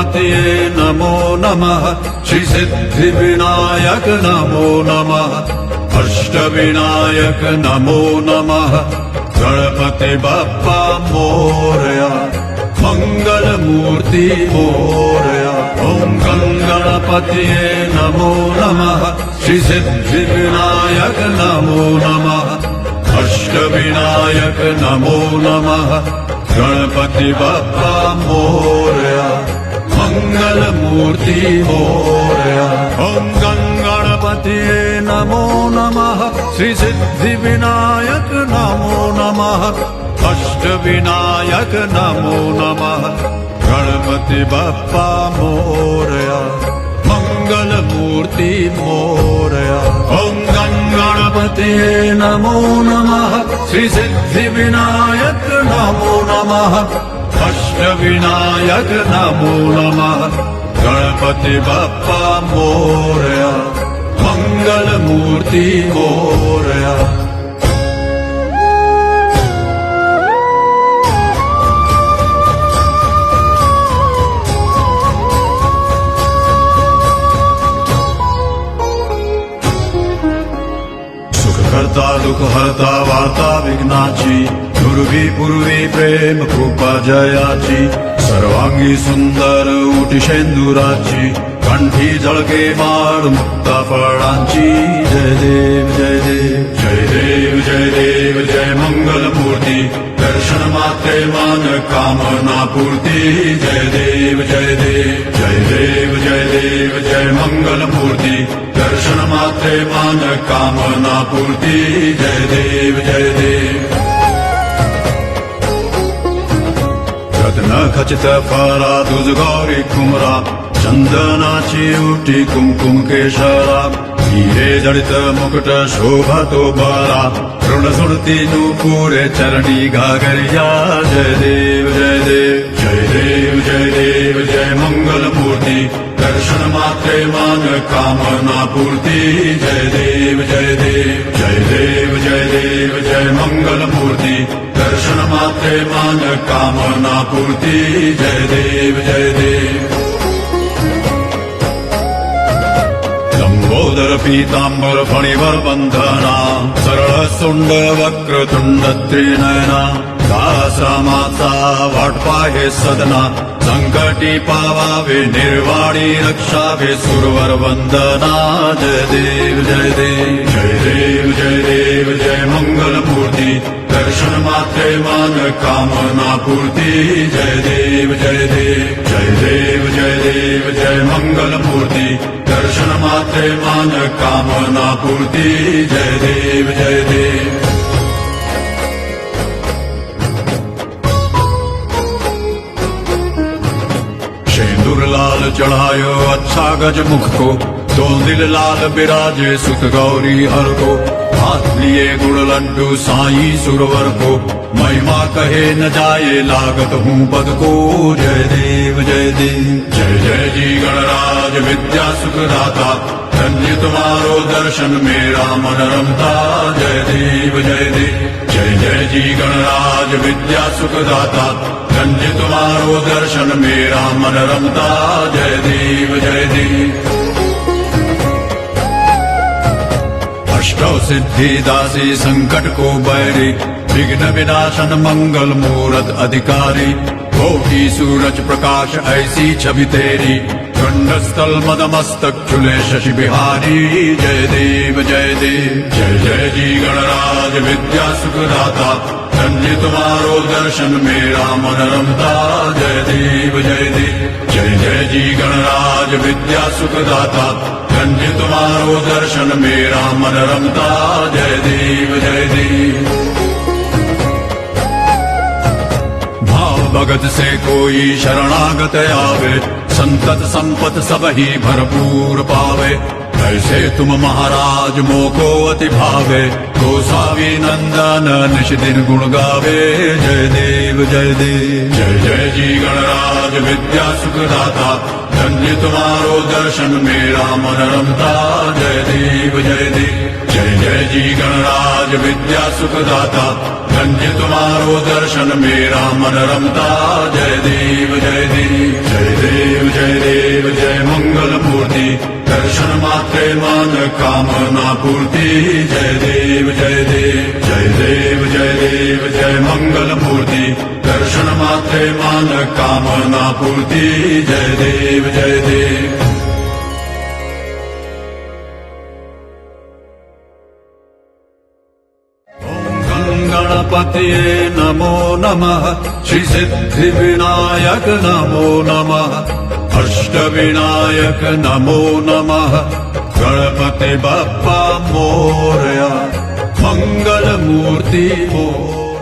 गणपतये नमो नमः श्री सिद्धिविनायक नमो नमः अष्टविनायक नमो नमः गणपति बप्पा मोरया मंगल मूर्ति मोरया ओम गणपतये नमो नमः श्री सिद्धिविनायक नमो नमः अष्टविनायक नमो नमः गणपति बप्पा मोरया मंगल मूर्ति मोरया ओम गणपतये नमो नमः श्री सिद्धिविनायक नमो नमः अष्टविनायक नमो नमः गणपति बप्पा मोरया मंगल मूर्ति मोरया ओम गणपतये नमो नमः श्री सिद्धिविनायक नमो नमः अष्टविनायक नमो नमः गणपति बप्पा मोरया मंगल मूर्ति मोरया करता दुख हरता वार्ता विघ्नाची दुर्वी पूर्वी प्रेम कृपा जयाची सर्वांगी सुंदर उटी शेंदुराची कंठी झळके माळ मुक्ता फळांची जय देव जय देव जय देव जय देव जय मंगल मूर्ती दर्शन मात्रे मान कामना पूर्ती जय देव जय देव जय देव जय देव जय मंगल मूर्ती दर्शन मात्रे मान कामना पूर्ती जय देव जय देव रत्न खचित फरा तुझ गौरी कुमरा चंदनाची उटी कुमकुम केशरा हिरे जडित मुकुट शोभा तो बरा ऋण सुरती नूपुरे चरणी घागरिया जय देव जय देव जय देव जय देव जय मंगल मूर्ति दर्शन मात्रे मान कामना पूर्ति जय देव जय देव जय देव जय देव जय मंगल मूर्ति दर्शन मात्रे मान कामना पूर्ति जय देव जय देव लंबोदर पीतांबर फणिवर बंधना सरळ सुंड वक्रतुंड त्रिनयना दासरामाचा वाटपा हे सदना संकटी पावावे निर्वाणी रक्षावे सुरवर वंदना जय देव जय देव जय देव जय देव जय मंगल मूर्ति दर्शन मात्रे मान कामना पूर्ति जय देव जय देव जय देव जय देव जय मंगल मूर्ति दर्शन मात्रे मान कामना पूर्ति जय देव जय देव शेंदूर लाल चढ़ायो अच्छा गज मुख को दो दिल लाल बिराजे सुत गौरी हर को हाथ लिए गुड़ लड्डू साई सुरवर को महिमा कहे न जाए लागत हूँ पद को जय देव जय देव जय जय जी गणराज विद्या सुख दाता धन्य तुम्हारो दर्शन मेरा मन रमता जय देव जय देव जय जय जी गणराज विद्या सुख दाता धन्य तुम्हारो दर्शन मेरा मन रमता जय देव जय देव अष्टौ सिद्धि दासी संकट को बैरी विघ्न विनाशन मंगल मूरत अधिकारी कोटि सूरज प्रकाश ऐसी छवि तेरी खंडस्थल मदमस्तक झुले शशि बिहारी जय देव जय देव जय जय जी गणराज विद्या सुख दाता धन्य तुम्हारो दर्शन मेरा मन रमता जय देव जय देव जय जय जी गणराज विद्या सुख दाता धन्य तुम्हारो दर्शन मेरा मन रमता जय देव जय देव भाव भगत से कोई शरणागत आवे संतत संपत सब ही भरपूर पावे ऐसे तुम महाराज मोको अति भावे गोसावी नंदन निश दिन गुण गावे जय देव जय देव जय जय जी गणराज विद्या सुख दाता धन्य तुम्हारो दर्शन मेरा मन रमता। जय देव जय देव जय जय जी गणराज विद्या सुखदाता। धन्य तुम्हारो दर्शन मेरा मन रमता। जय देव जय देव जय देव जय देव जय मंगल मूर्ति। दर्शन मात्रे मन कामना पूर्ति। जय देव जय देव जय देव जय देव जय मंगल मूर्ति। दर्शन मात्रे मन कामना पूर्ति। जय देव जय देव। गणपतये नमो नमः। श्री सिद्धि विनायक नमो नमः। अष्टविनायक नमो नमः। गणपति बप्पा मोरया मंगल मूर्ति मोरया।